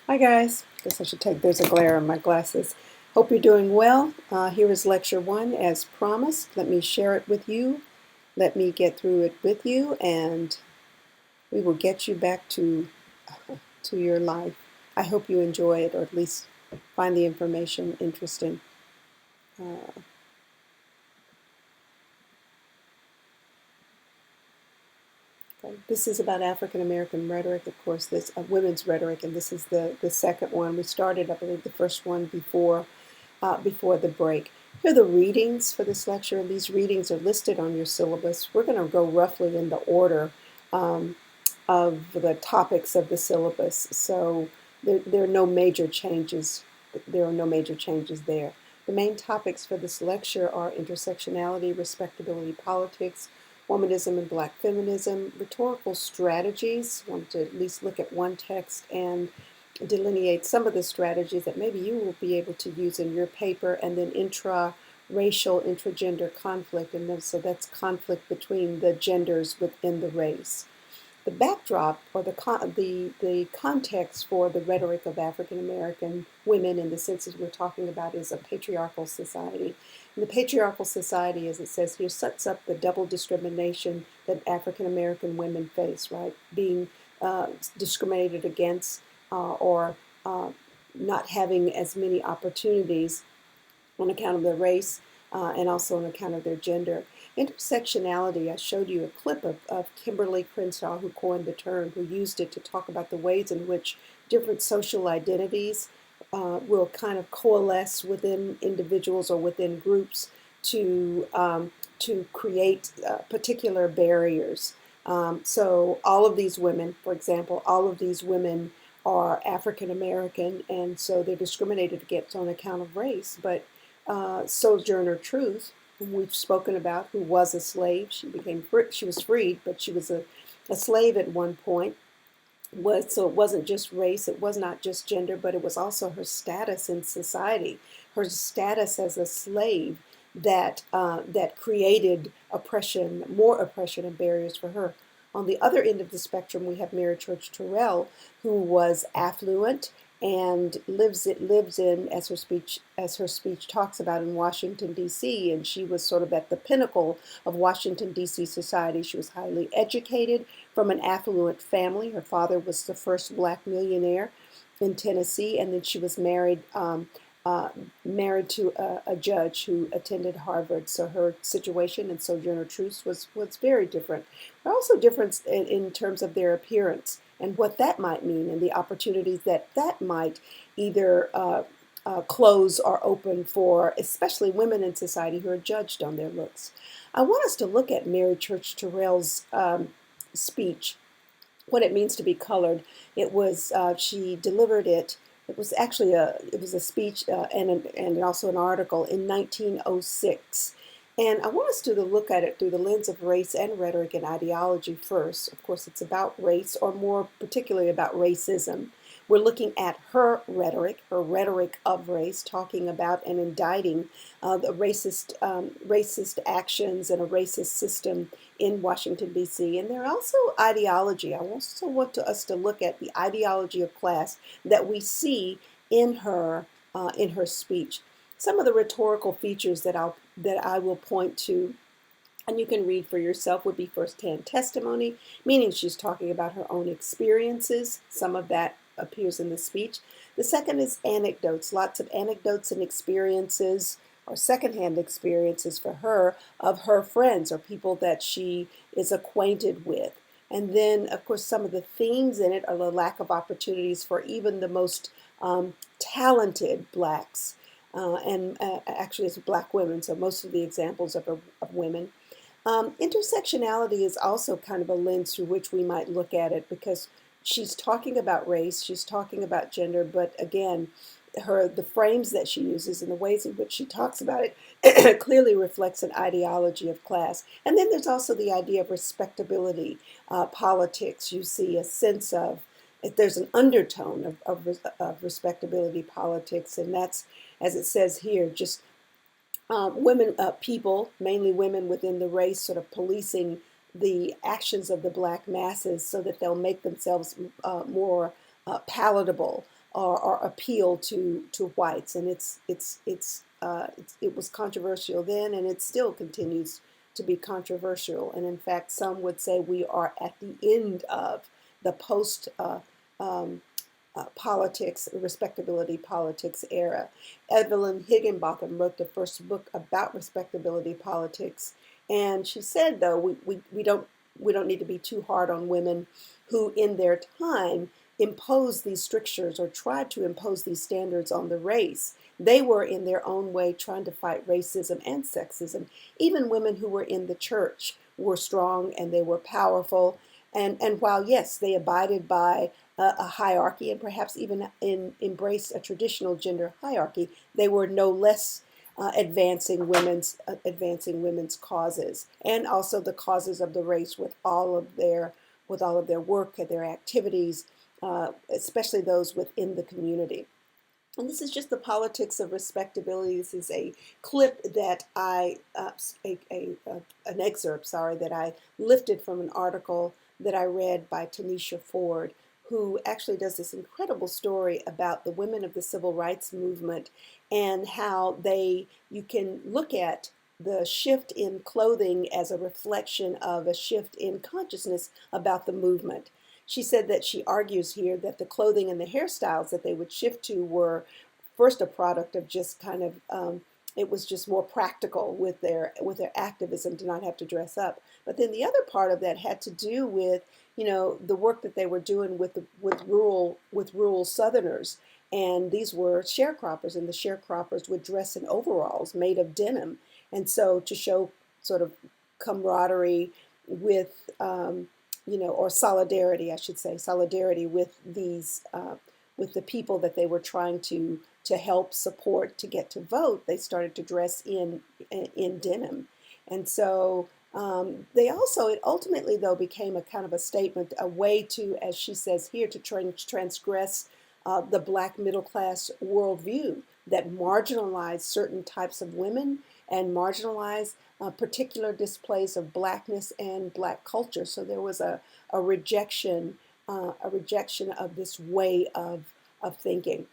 Hi guys, guess I should take, there's a glare on my glasses. Hope you're doing well. Here is lecture one as promised. Let me share it with you. Let me get through it with you and we will get you back to your life. I hope you enjoy it or at least find the information interesting. Uh, okay. This is about African American rhetoric, of course, this women's rhetoric, and this is the second one. We started, I believe, the first one before the break. Here are the readings for this lecture, and these readings are listed on your syllabus. We're going to go roughly in the order um, of the topics of the syllabus, so there are no major changes. There are no major changes there. The main topics for this lecture are intersectionality, respectability politics, womanism and black feminism, rhetorical strategies. I want to at least look at one text and delineate some of the strategies that maybe you will be able to use in your paper, and then intra-racial, intragender conflict, and then, so that's conflict between the genders within the race. The backdrop or the context for the rhetoric of African American women in the senses we're talking about is a patriarchal society. And the patriarchal society, as it says here, sets up the double discrimination that African American women face, right? Being discriminated against or not having as many opportunities on account of their race and also on account of their gender. Intersectionality, I showed you a clip of Kimberly Crenshaw, who coined the term, who used it to talk about the ways in which different social identities will kind of coalesce within individuals or within groups to create particular barriers. So all of these women, for example, all of these women are African American, and so they're discriminated against on account of race. But Sojourner Truth, whom we've spoken about, who was a slave, she was freed, but she was a slave at one point. So it wasn't just race, it was not just gender, but it was also her status in society, her status as a slave that created oppression, more oppression and barriers for her. On the other end of the spectrum, we have Mary Church Terrell, who was affluent and lives in, as her speech talks about, in Washington D.C., and she was sort of at the pinnacle of Washington D.C. society. She was highly educated, from an affluent family. Her father was the first black millionaire in Tennessee, and then she was uh, married to a judge who attended Harvard. So her situation and Sojourner Truth's was very different. They're also different in terms of their appearance and what that might mean, and the opportunities that might either close or open for, especially women in society who are judged on their looks. I want us to look at Mary Church Terrell's speech, what it means to be colored. It was she delivered it. It was actually a speech and also an article in 1906. And I want us to look at it through the lens of race and rhetoric and ideology first. Of course, it's about race, or more particularly about racism. We're looking at her rhetoric of race, talking about and indicting the racist actions and a racist system in Washington, D.C. And there are also ideology. I also want us to look at the ideology of class that we see in her speech. Some of the rhetorical features that I will point to, and you can read for yourself, would be firsthand testimony, meaning she's talking about her own experiences. Some of that appears in the speech. The second is anecdotes, lots of anecdotes and experiences, or secondhand experiences for her, of her friends or people that she is acquainted with. And then, of course, some of the themes in it are the lack of opportunities for even the most talented blacks, and actually it's black women, so most of the examples of women. Intersectionality is also kind of a lens through which we might look at it, because she's talking about race, she's talking about gender, but again, the frames that she uses and the ways in which she talks about it clearly reflects an ideology of class. And then there's also the idea of respectability politics. You see a sense of, if there's an undertone of respectability politics, and that's, as it says here, just women, people, mainly women within the race, sort of policing the actions of the black masses so that they'll make themselves more palatable or appeal to whites, and it was controversial then, and it still continues to be controversial. And in fact, some would say we are at the end of the post um, politics, respectability politics era. Evelyn Higginbotham wrote the first book about respectability politics, and she said, though, we don't need to be too hard on women who, in their time, imposed these strictures or tried to impose these standards on the race. They were, in their own way, trying to fight racism and sexism. Even women who were in the church were strong and they were powerful. And while, yes, they abided by a hierarchy and perhaps even embraced a traditional gender hierarchy, they were no less advancing women's causes, and also the causes of the race with all of their work and their activities, especially those within the community. And this is just the politics of respectability. This is a clip that an excerpt, sorry, that I lifted from an article that I read by Tanisha Ford, who actually does this incredible story about the women of the civil rights movement and how you can look at the shift in clothing as a reflection of a shift in consciousness about the movement. She said that she argues here that the clothing and the hairstyles that they would shift to were first a product of just kind of it was just more practical with their activism to not have to dress up. But then the other part of that had to do with the work that they were doing with rural Southerners, and these were sharecroppers, and the sharecroppers would dress in overalls made of denim, and so to show sort of camaraderie with or solidarity, I should say, solidarity with these with the people that they were trying to help support to get to vote. They started to dress in denim, and so they also it ultimately though became a kind of a statement, a way to, as she says here, to transgress the black middle class worldview that marginalized certain types of women and marginalized particular displays of blackness and black culture. So there was a rejection of this way of thinking.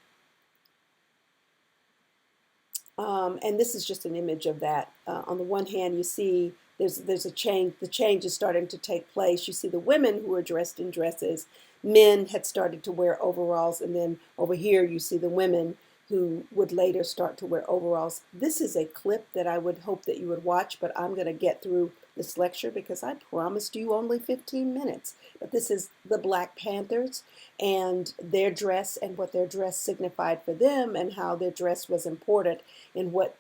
And this is just an image of that. On the one hand, you see there's a change. The change is starting to take place. You see the women who are dressed in dresses. Men had started to wear overalls, and then over here you see the women who would later start to wear overalls. This is a clip that I would hope that you would watch, but I'm going to get through this lecture because I promised you only 15 minutes. But this is the Black Panthers and their dress and what their dress signified for them and how their dress was important in what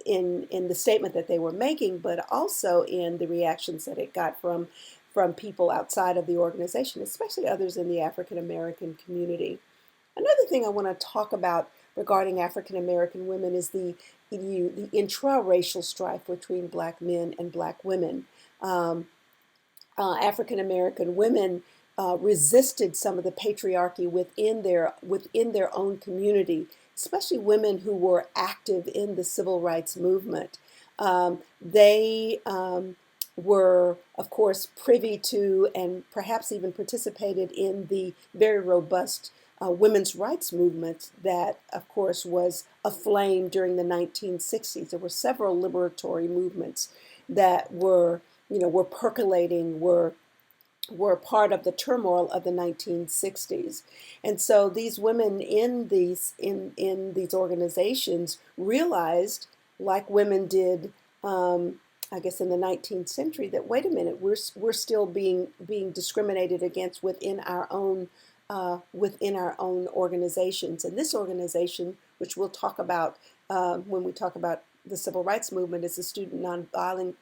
in the statement that they were making, but also in the reactions that it got from people outside of the organization, especially others in the African American community. Another thing I want to talk about regarding African American women is the intra-racial strife between black men and black women. African American women resisted some of the patriarchy within their own community, especially women who were active in the civil rights movement. They were, of course, privy to and perhaps even participated in the very robust women's rights movement that, of course, was aflame during the 1960s. There were several liberatory movements that were percolating, were part of the turmoil of the 1960s. And so these women in these organizations realized, like women did, I guess in the 19th century, that wait a minute, we're still being discriminated against within our own organizations. And this organization, which we'll talk about when we talk about the civil rights movement, is the Student Nonviolent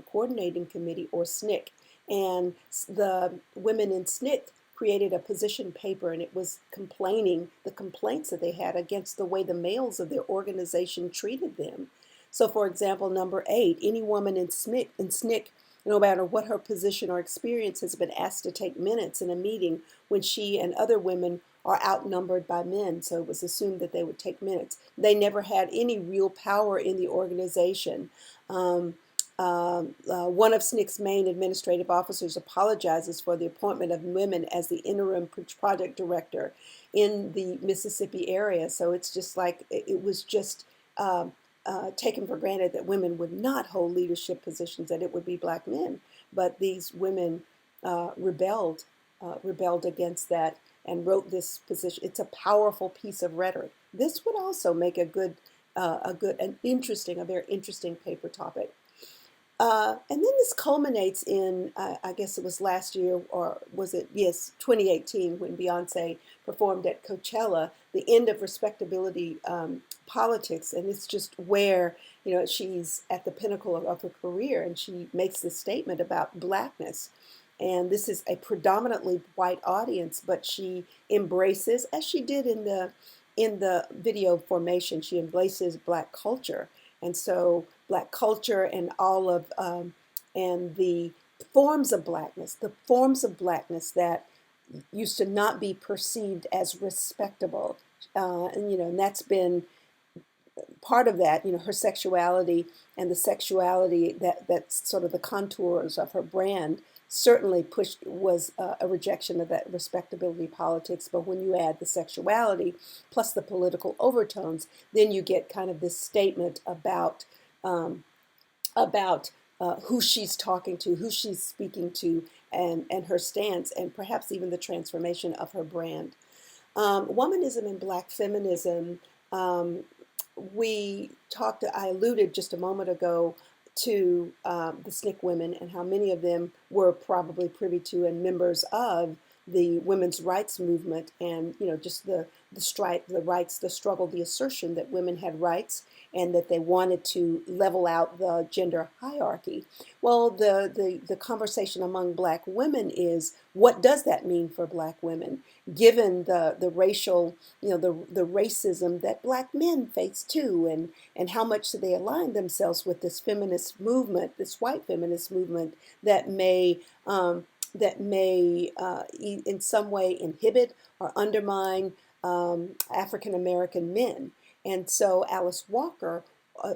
Coordinating Committee, or SNCC. And the women in SNCC created a position paper, and it was complaining the complaints that they had against the way the males of their organization treated them. So, for example, number 8, any woman in SNCC, no matter what her position or experience, has been asked to take minutes in a meeting when she and other women are outnumbered by men. So it was assumed that they would take minutes. They never had any real power in the organization. One of SNCC's main administrative officers apologizes for the appointment of women as the interim project director in the Mississippi area. So it's just like it was just um, taken for granted that women would not hold leadership positions, that it would be black men. But these women rebelled against that and wrote this position. It's a powerful piece of rhetoric. This would also make a very interesting paper topic. And then this culminates in, I guess it was last year, or was it, yes, 2018, when Beyonce performed at Coachella, the end of respectability politics. And it's just where, she's at the pinnacle of her career, and she makes this statement about blackness. And this is a predominantly white audience, but she embraces, as she did in the video formation, she embraces black culture. And so black culture and all of and the forms of blackness that used to not be perceived as respectable, and that's been part of that, her sexuality and the sexuality that's sort of the contours of her brand certainly was a rejection of that respectability politics. But when you add the sexuality plus the political overtones, then you get kind of this statement um, about who she's talking to, who she's speaking to, and her stance, and perhaps even the transformation of her brand. Womanism and black feminism. Um, I alluded just a moment ago to the SNCC women and how many of them were probably privy to and members of the women's rights movement, and just the strife, the rights, the struggle, the assertion that women had rights and that they wanted to level out the gender hierarchy. Well, the conversation among black women is, what does that mean for black women, given the racial, the racism that black men face too, and how much do they align themselves with this feminist movement, this white feminist movement that may in some way inhibit or undermine African American men. And so Alice Walker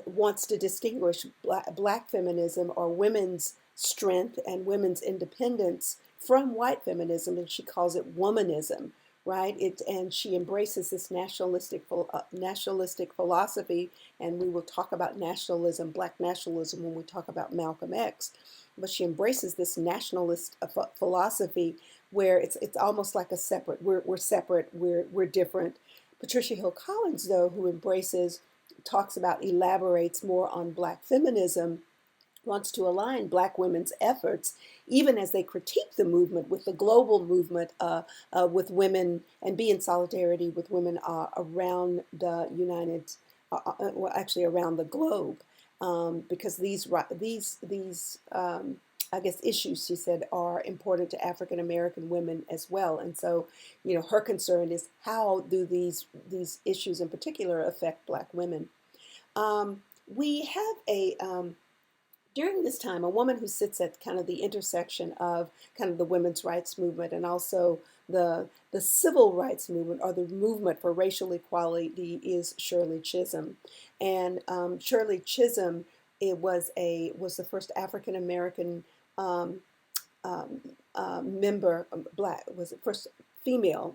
wants to distinguish black feminism, or women's strength and women's independence, from white feminism, and she calls it womanism, right? And she embraces this nationalistic philosophy, and we will talk about nationalism, black nationalism, when we talk about Malcolm X. But she embraces this nationalist philosophy where it's almost like a separate. We're separate. We're different. Patricia Hill Collins, though, who elaborates more on black feminism, wants to align black women's efforts, even as they critique the movement, with the global movement, with women, and be in solidarity with women around the well, actually around the globe, because these I guess issues, she said, are important to African American women as well. And so, her concern is, how do these issues in particular affect black women? We have during this time, a woman who sits at kind of the intersection of kind of the women's rights movement and also the civil rights movement, or the movement for racial equality, is Shirley Chisholm. And Shirley Chisholm, was the first African American um, um, member, black, was it first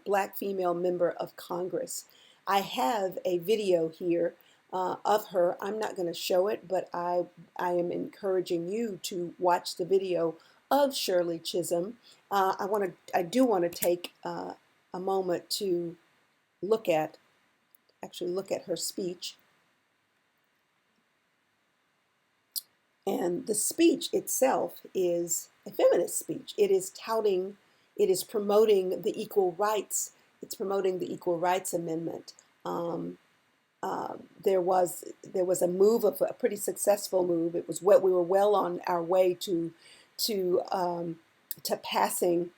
black female member of Congress. I have a video here of her. I'm not going to show it, but I am encouraging you to watch the video of Shirley Chisholm. I do want to take a moment to look at, look at her speech. And the speech itself is a feminist speech. It is promoting the equal rights. It's promoting the Equal Rights Amendment. There was a pretty successful move. It was what we were well on our way to passing,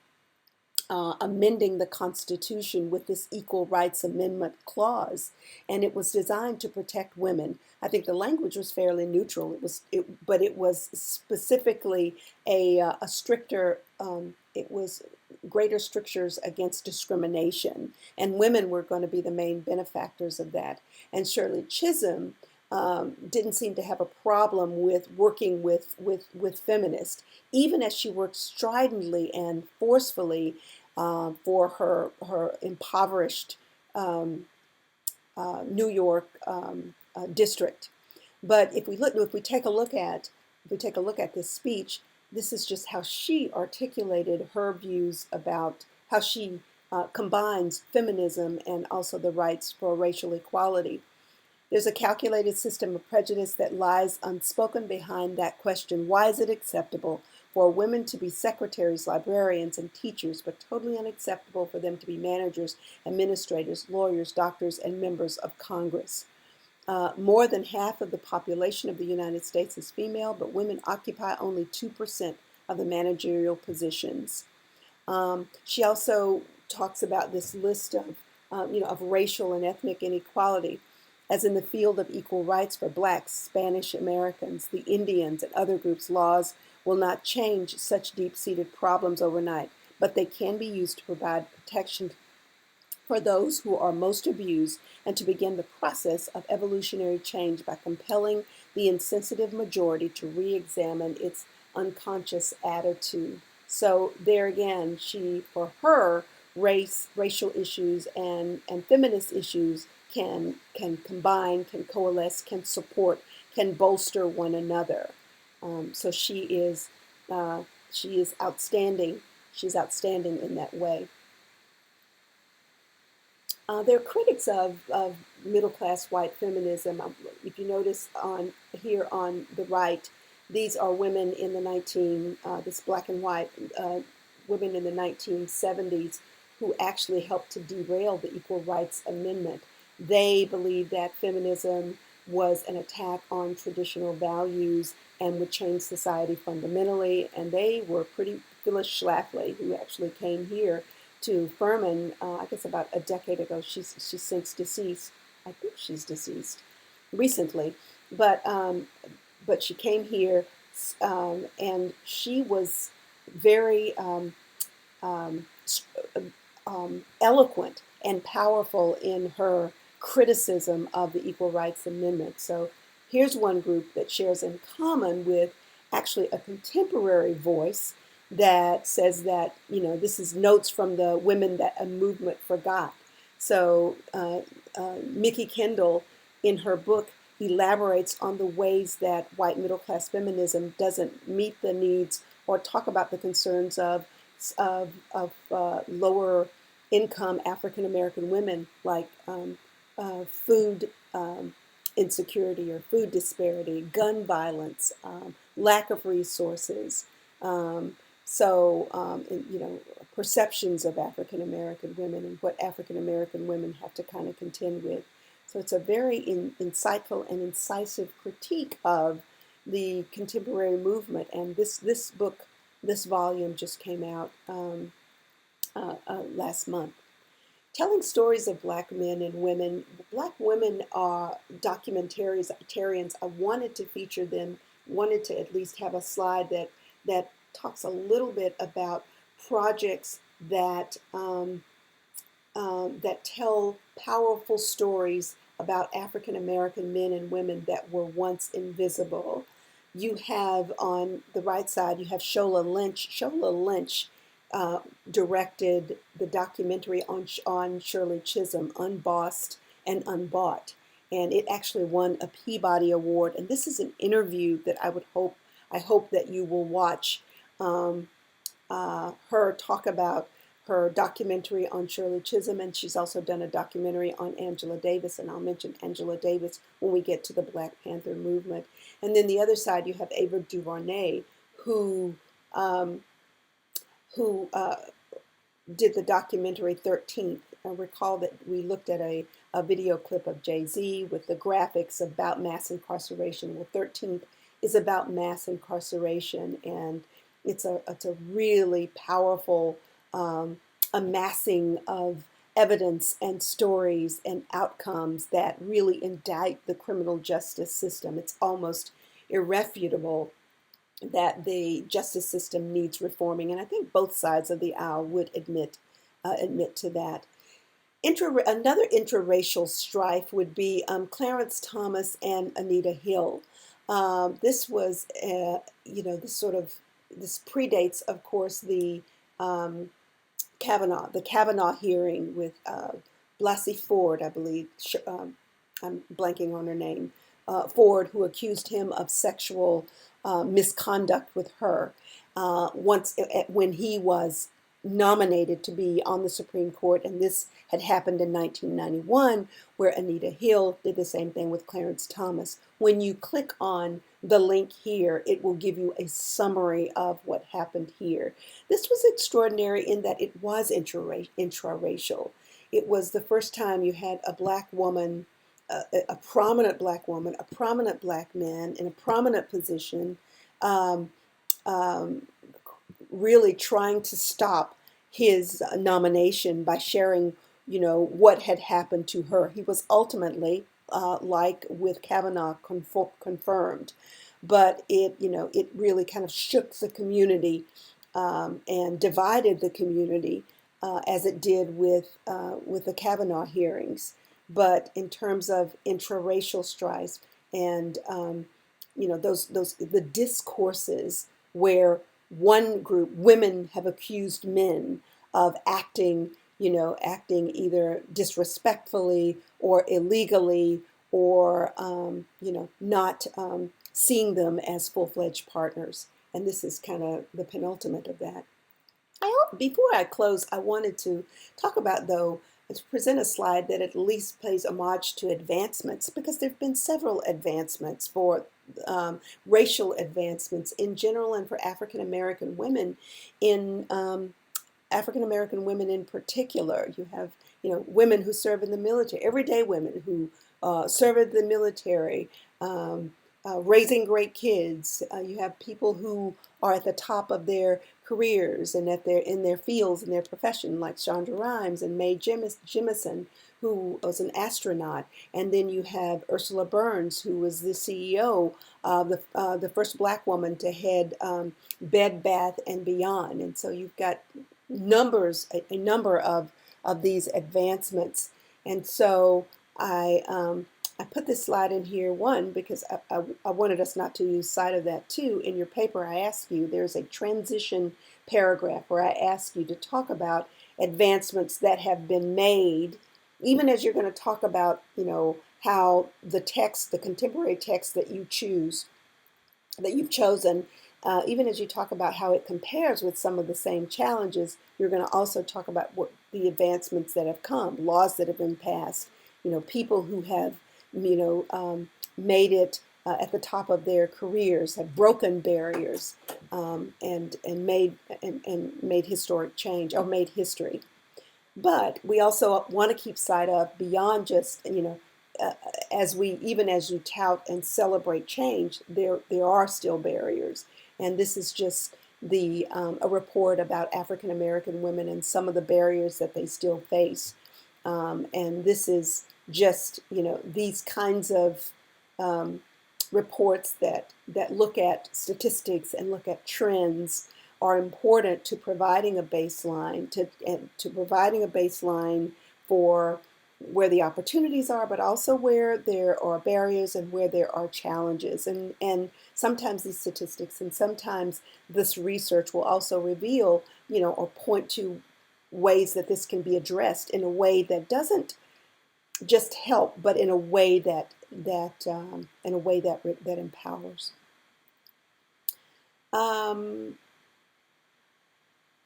amending the Constitution with this Equal Rights Amendment clause, and it was designed to protect women. I think the language was fairly neutral. But it was specifically a stricter. It was greater strictures against discrimination, and women were going to be the main benefactors of that. And Shirley Chisholm didn't seem to have a problem with working with feminists, even as she worked stridently and forcefully for her impoverished um, New York district. But if we take a look at this speech, this is just how she articulated her views about how she combines feminism and also the rights for racial equality. There's a calculated system of prejudice that lies unspoken behind that question. Why is it acceptable for women to be secretaries, librarians, and teachers, but totally unacceptable for them to be managers, administrators, lawyers, doctors, and members of Congress? More than half of the population of the United States is female, but women occupy only 2% of the managerial positions. She also talks about this list of racial and ethnic inequality, as in the field of equal rights for blacks, Spanish Americans, the Indians, and other groups. Laws will not change such deep-seated problems overnight, but they can be used to provide protection for those who are most abused and to begin the process of evolutionary change by compelling the insensitive majority to re-examine its unconscious attitude. So there again, for her, racial issues and feminist issues can combine, can coalesce, can support, can bolster one another. So uh, she is outstanding. She's outstanding in that way. They're critics of middle class white feminism. If you notice on here on the right, these are women in the this black and white women in the 1970s who actually helped to derail the Equal Rights Amendment. They believed that feminism was an attack on traditional values and would change society fundamentally. And they were pretty, Phyllis Schlafly, who actually came here to Furman, I guess about a decade ago. She's since deceased. I think she's deceased recently, but um, but she came here, and she was very um, eloquent and powerful in her criticism of the Equal Rights Amendment. So here's one group that shares in common with actually a contemporary voice that says that, this is notes from the women that a movement forgot. So Mickey Kendall, in her book, elaborates on the ways that white middle class feminism doesn't meet the needs or talk about the concerns of lower income African American women, like food insecurity or food disparity, gun violence, lack of resources. Um, perceptions of African American women and what African American women have to kind of contend with. So it's a very insightful and incisive critique of the contemporary movement. And this book, this volume just came out last month. Telling stories of black men and women. Black women are documentarians. I wanted to feature them, wanted to at least have a slide that talks a little bit about projects that tell powerful stories about African American men and women that were once invisible. You have on the right side, you have Shola Lynch. Shola Lynch directed the documentary on Shirley Chisholm, Unbossed and Unbought. And it actually won a Peabody Award. And this is an interview that I hope that you will watch her talk about her documentary on Shirley Chisholm, and she's also done a documentary on Angela Davis, and I'll mention Angela Davis when we get to the Black Panther movement. And then the other side, you have Ava DuVernay, who um, who did the documentary 13th. I recall that we looked at a video clip of Jay-Z with the graphics about mass incarceration. Well, 13th is about mass incarceration, and it's a really powerful amassing of evidence and stories and outcomes that really indict the criminal justice system. It's almost irrefutable that the justice system needs reforming, and I think both sides of the aisle would admit to that. Another interracial strife would be Clarence Thomas and Anita Hill. This was, this predates, of course, um, the Kavanaugh hearing with Blasey Ford, I believe. I'm blanking on her name. Ford, who accused him of sexual misconduct with her when he was nominated to be on the Supreme Court, and this had happened in 1991, where Anita Hill did the same thing with Clarence Thomas. When you click on the link here, it will give you a summary of what happened here. This was extraordinary in that it was intraracial. It was the first time you had a black woman, a prominent black woman, a prominent black man in a prominent position, um, um, really trying to stop his nomination by sharing, what had happened to her. He was ultimately, like with Kavanaugh, confirmed, but it really kind of shook the community and divided the community as it did with the Kavanaugh hearings. But in terms of intraracial strife and those the discourses where one group, women, have accused men of acting either disrespectfully or illegally, or not seeing them as full-fledged partners. And this is kind of the penultimate of that. Before I close, I wanted to talk about, though, to present a slide that at least pays homage to advancements, because there have been several advancements for racial advancements in general, and for African American women in African American women in particular. You have, women who serve in the military, everyday women who serve in the military, raising great kids. You have people who are at the top of their careers and in their fields, in their profession, like Shonda Rhimes and Mae Jemison, who was an astronaut. And then you have Ursula Burns, who was the CEO of the first black woman to head Bed Bath and Beyond. And so you've got a number of these advancements. And so I put this slide in here, one, because I wanted us not to lose sight of that. Two, in your paper, I ask you, there's a transition paragraph where I ask you to talk about advancements that have been made, even as you're going to talk about, how the contemporary text that you've chosen, even as you talk about how it compares with some of the same challenges, you're going to also talk about what the advancements that have come, laws that have been passed, people who have, made it at the top of their careers, have broken barriers, and made historic change, or made history. But we also want to keep sight of, beyond just, as you tout and celebrate change, there are still barriers. And this is just a report about African American women and some of the barriers that they still face. And this is just, these kinds of reports that look at statistics and look at trends are important to providing a baseline, to providing a baseline for where the opportunities are, but also where there are barriers and where there are challenges. And sometimes these statistics and sometimes this research will also reveal, or point to ways that this can be addressed in a way that doesn't just help, but in a way that empowers.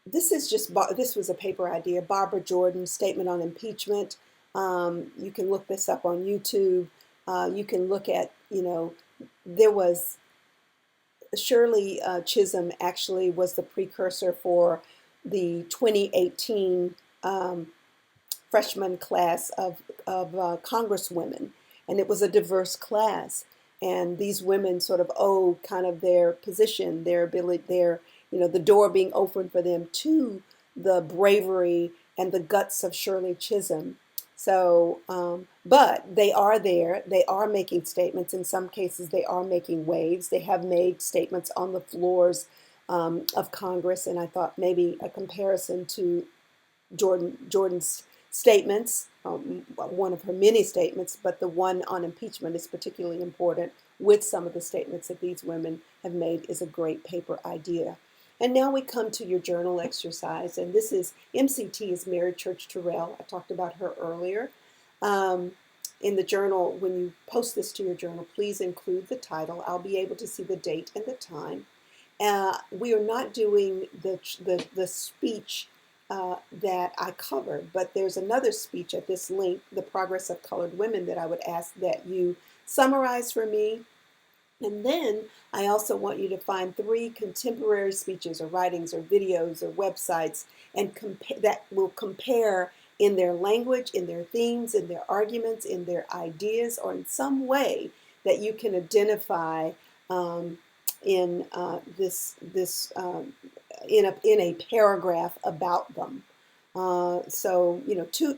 This was a paper idea. Barbara Jordan's statement on impeachment. You can look this up on YouTube. You can look at, there was Shirley Chisholm actually was the precursor for the 2018 freshman class of congresswomen, and it was a diverse class. And these women sort of owe kind of their position, their ability, the door being open for them to the bravery and the guts of Shirley Chisholm. So, but they are there. They are making statements. In some cases, they are making waves. They have made statements on the floors of Congress. And I thought maybe a comparison to Jordan's statements, one of her many statements, but the one on impeachment is particularly important. With some of the statements that these women have made is a great paper idea. And now we come to your journal exercise, and this is MCT is Mary Church Terrell. I talked about her earlier. Um, in the journal, when you post this to your journal, please include the title. I'll be able to see the date and the time. We are not doing the speech that I covered, but there's another speech at this link, The Progress of Colored Women, that I would ask that you summarize for me. And then I also want you to find 3 contemporary speeches or writings or videos or websites and that will compare in their language, in their themes, in their arguments, in their ideas, or in some way that you can identify um, in in a paragraph about them. So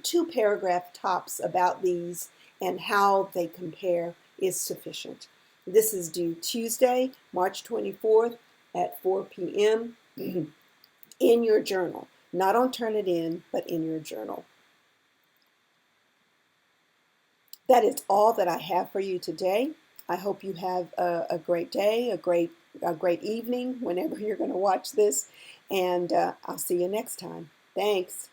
two paragraph tops about these and how they compare is sufficient. This is due Tuesday, March 24th at 4 p.m. in your journal. Not on Turnitin, but in your journal. That is all that I have for you today. I hope you have a great day, a great evening whenever you're going to watch this, and I'll see you next time. Thanks.